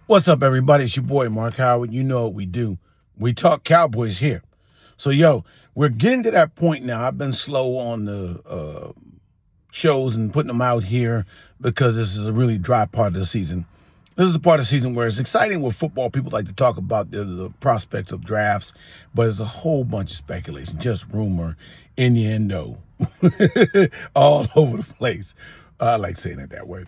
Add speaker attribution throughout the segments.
Speaker 1: What's up, everybody? It's your boy, Mark Howard. You know what we do. We talk Cowboys here. So, we're getting to that point now. I've been slow on the shows and putting them out here because this is a really dry part of the season. This is the part of the season where it's exciting with football. People like to talk about the prospects of drafts, but it's a whole bunch of speculation, just rumor, innuendo, all over the place. I like saying it that way.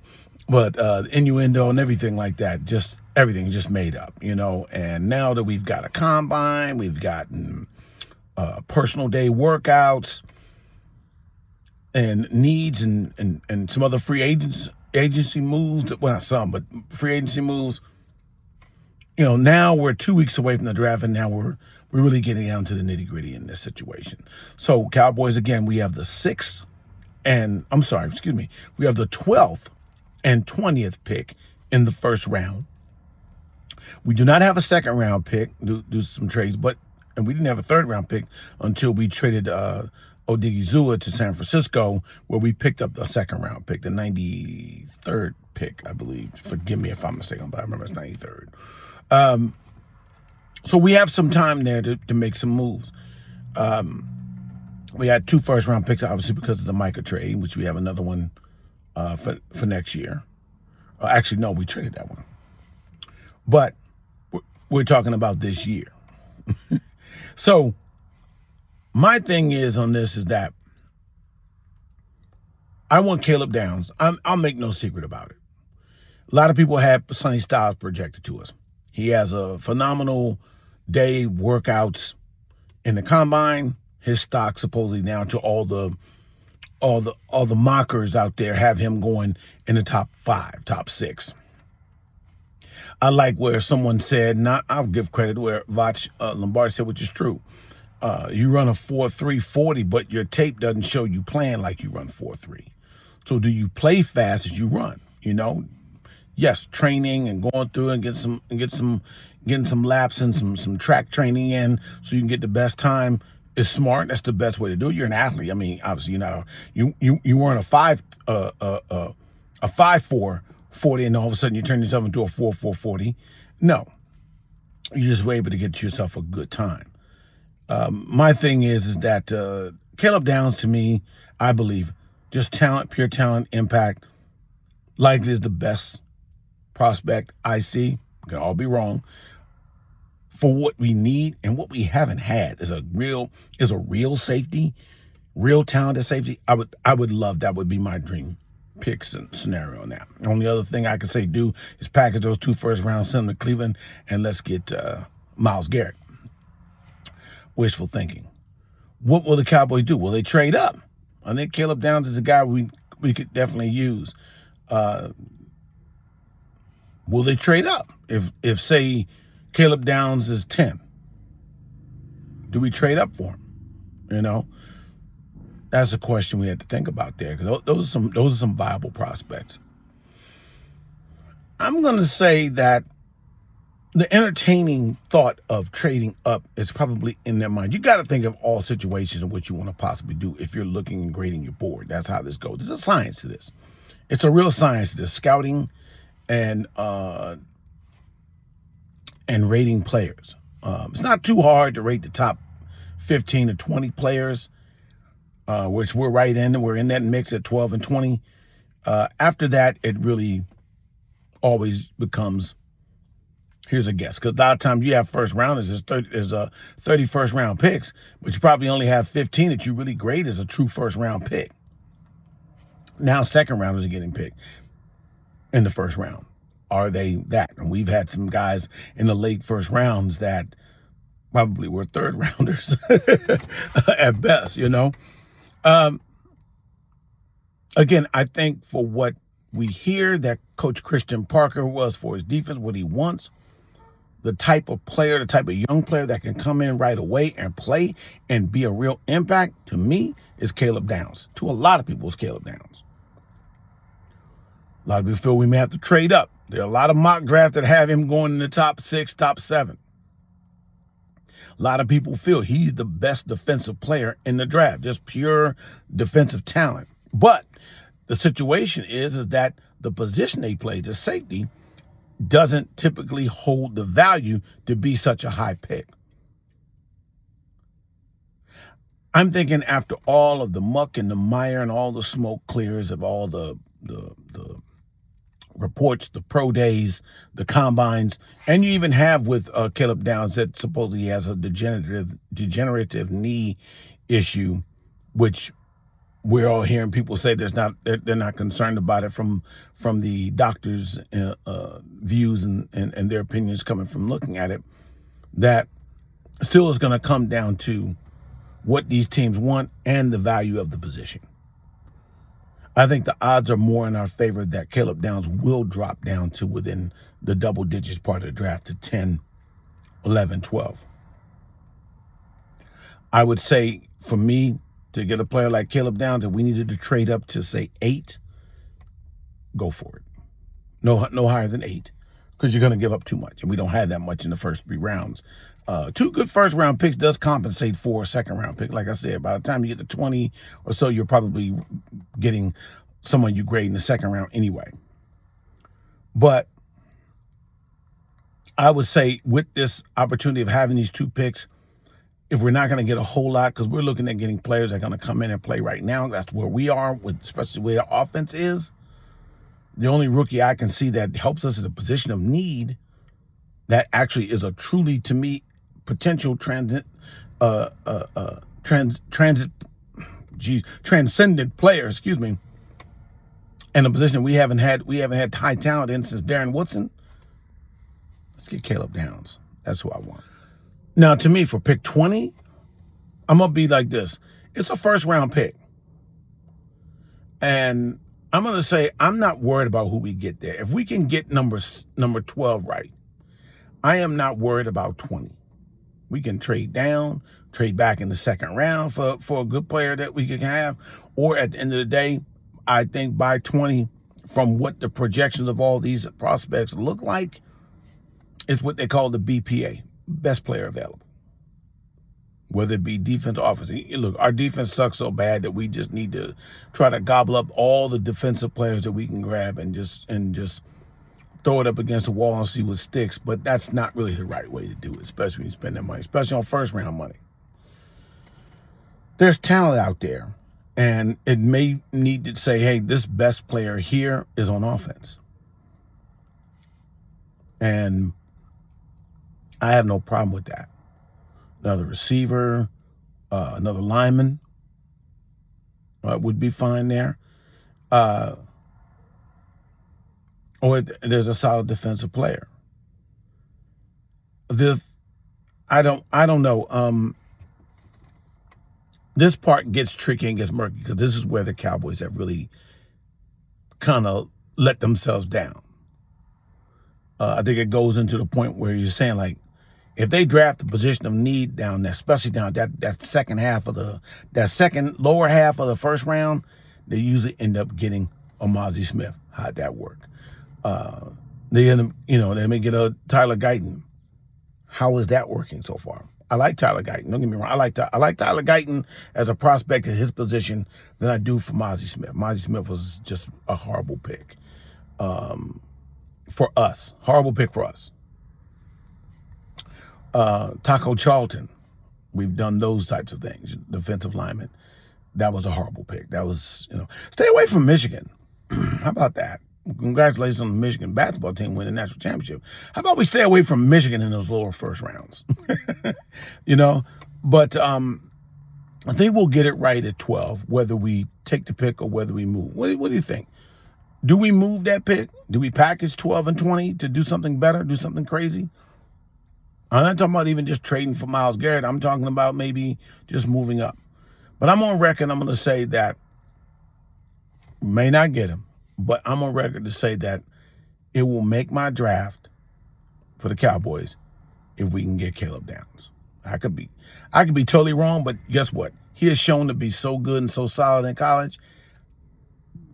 Speaker 1: But innuendo and everything like that, just everything just made up, And now that we've got a combine, we've gotten personal day workouts and needs and some other free agency moves. Well, not some, but free agency moves. Now we're 2 weeks away from the draft, and now we're really getting down to the nitty gritty in this situation. So Cowboys, again, we have the 6th and we have the 12th and 20th pick in the first round. We do not have a second round pick due to some trades, and we didn't have a third round pick until we traded Odigizua to San Francisco, where we picked up a second round pick, the 93rd pick, I believe. Forgive me if I'm mistaken, but I remember it's 93rd. So we have some time there to make some moves. We had 2 first round picks, obviously, because of the Micah trade, which we have another one for next year. Actually, no, we traded that one. But we're talking about this year. So my thing is on this is that I want Caleb Downs. I'll make no secret about it. A lot of people have Sonny Styles projected to us. He has a phenomenal day workouts in the combine. His stock supposedly now to all the mockers out there have him going in the top 5, top 6. I like where someone said, I'll give credit where Vach Lombardi said, which is true. You run a 4.3 40, but your tape doesn't show you playing like you run 4.3. So do you play fast as you run? Yes, training and going through and getting some laps and some track training in so you can get the best time is smart. That's the best way to do it. You're an athlete. I mean, obviously, you're not you weren't a 5.4 40, and all of a sudden you turn yourself into a 4.4 40. No, you just were able to get yourself a good time. My thing is that Caleb Downs, to me, I believe, just talent, pure talent, impact, likely is the best prospect I see. We can all be wrong. For what we need and what we haven't had is a real safety, real talented safety. I would love, that would be my dream pick scenario now. The only other thing I could say do is package those 2 first rounds, send them to Cleveland, and let's get Myles Garrett. Wishful thinking. What will the Cowboys do? Will they trade up? I think Caleb Downs is a guy we could definitely use. Will they trade up? If say Caleb Downs is 10, do we trade up for him? That's a question we had to think about there, because those are some viable prospects. I'm going to say that the entertaining thought of trading up is probably in their mind. You got to think of all situations in which you want to possibly do if you're looking and grading your board. That's how this goes. There's a science to this. It's a real science to this, scouting and rating players. It's not too hard to rate the top 15 to 20 players, which we're right in. We're in that mix at 12 and 20. After that, it really always becomes, here's a guess. Because a lot of times you have first rounders, there's 30 first round picks, but you probably only have 15 that you really grade as a true first round pick. Now second rounders are getting picked in the first round. Are they that? And we've had some guys in the late first rounds that probably were third rounders at best, Again, I think for what we hear that Coach Christian Parker was for his defense, what he wants, the type of player, the type of young player that can come in right away and play and be a real impact, to me, is Caleb Downs. To a lot of people, it's Caleb Downs. A lot of people feel we may have to trade up. There are a lot of mock drafts that have him going in the top 6, top 7. A lot of people feel he's the best defensive player in the draft, just pure defensive talent. But the situation is that the position they play, the safety, doesn't typically hold the value to be such a high pick. I'm thinking after all of the muck and the mire and all the smoke clears of all the reports, the pro days, the combines, and you even have with Caleb Downs that supposedly has a degenerative knee issue, which we're all hearing people say they're not concerned about it from the doctors' views and their opinions coming from looking at it. That still is going to come down to what these teams want and the value of the position. I think the odds are more in our favor that Caleb Downs will drop down to within the double digits part of the draft to 10, 11, 12. I would say for me to get a player like Caleb Downs, if we needed to trade up to say 8, go for it. No higher than 8, because you're going to give up too much, and we don't have that much in the first 3 rounds. 2 good first-round picks does compensate for a second-round pick. Like I said, by the time you get to 20 or so, you're probably getting someone you grade in the second round anyway. But I would say with this opportunity of having these 2 picks, if we're not going to get a whole lot, because we're looking at getting players that are going to come in and play right now, that's where we are, especially where the offense is. The only rookie I can see that helps us in a position of need that actually is a truly, to me, transcendent player, and a position we haven't had high talent in since Darren Woodson. Let's get Caleb Downs. That's who I want. Now, to me, for pick 20, I'm gonna be like this. It's a first-round pick, and I'm gonna say I'm not worried about who we get there. If we can get number 12 right, I am not worried about 20. We can trade down, trade back in the second round for a good player that we can have. Or at the end of the day, I think by 20, from what the projections of all these prospects look like, it's what they call the BPA, best player available. Whether it be defense or offense. Look, our defense sucks so bad that we just need to try to gobble up all the defensive players that we can grab and just throw it up against the wall and see what sticks. But that's not really the right way to do it, especially when you spend that money, especially on first-round money. There's talent out there, and it may need to say, hey, this best player here is on offense. And I have no problem with that. Another receiver, another lineman would be fine there. Or there's a solid defensive player. I don't know. This part gets tricky and gets murky because this is where the Cowboys have really kind of let themselves down. I think it goes into the point where you're saying, like, if they draft the position of need down there, especially down that second half of lower half of the first round, they usually end up getting a Mazi Smith. How'd that work? They may get a Tyler Guyton. How is that working so far? I like Tyler Guyton. Don't get me wrong. I like Tyler Guyton as a prospect at his position than I do for Mazi Smith. Mazi Smith was just a horrible pick for us. Horrible pick for us. Taco Charlton. We've done those types of things. Defensive lineman. That was a horrible pick. That was, stay away from Michigan. How about that? Congratulations on the Michigan basketball team winning the national championship. How about we stay away from Michigan in those lower first rounds? But I think we'll get it right at 12, whether we take the pick or whether we move. What do you think? Do we move that pick? Do we package 12 and 20 to do something better, do something crazy? I'm not talking about even just trading for Myles Garrett. I'm talking about maybe just moving up. But I'm on record. I'm going to say that we may not get him, but I'm on record to say that it will make my draft for the Cowboys if we can get Caleb Downs. I could be totally wrong, but guess what? He has shown to be so good and so solid in college.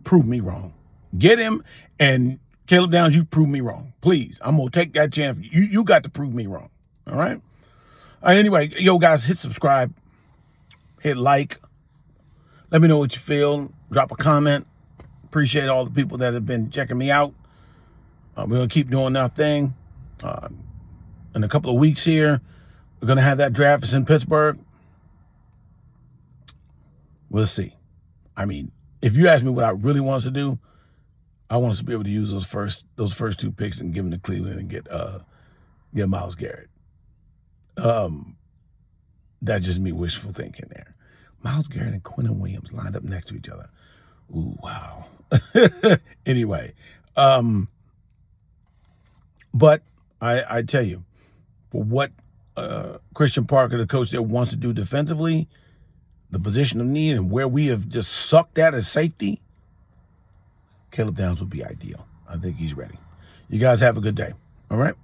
Speaker 1: Prove me wrong. Get him, and Caleb Downs, you prove me wrong. Please, I'm going to take that chance. You got to prove me wrong. All right? Anyway, yo, guys, hit subscribe. Hit like. Let me know what you feel. Drop a comment. Appreciate all the people that have been checking me out. We're going to keep doing our thing. In a couple of weeks here, we're going to have that draft. It's in Pittsburgh. We'll see. I mean, if you ask me what I really want us to do, I want us to be able to use those first 2 picks and give them to Cleveland and get Myles Garrett. That's just me wishful thinking there. Myles Garrett and Quinnen Williams lined up next to each other. Ooh, wow. Anyway, but I tell you, for what Christian Parker, the coach there, wants to do defensively, the position of need and where we have just sucked at as safety, Caleb Downs would be ideal. I think he's ready. You guys have a good day. All right?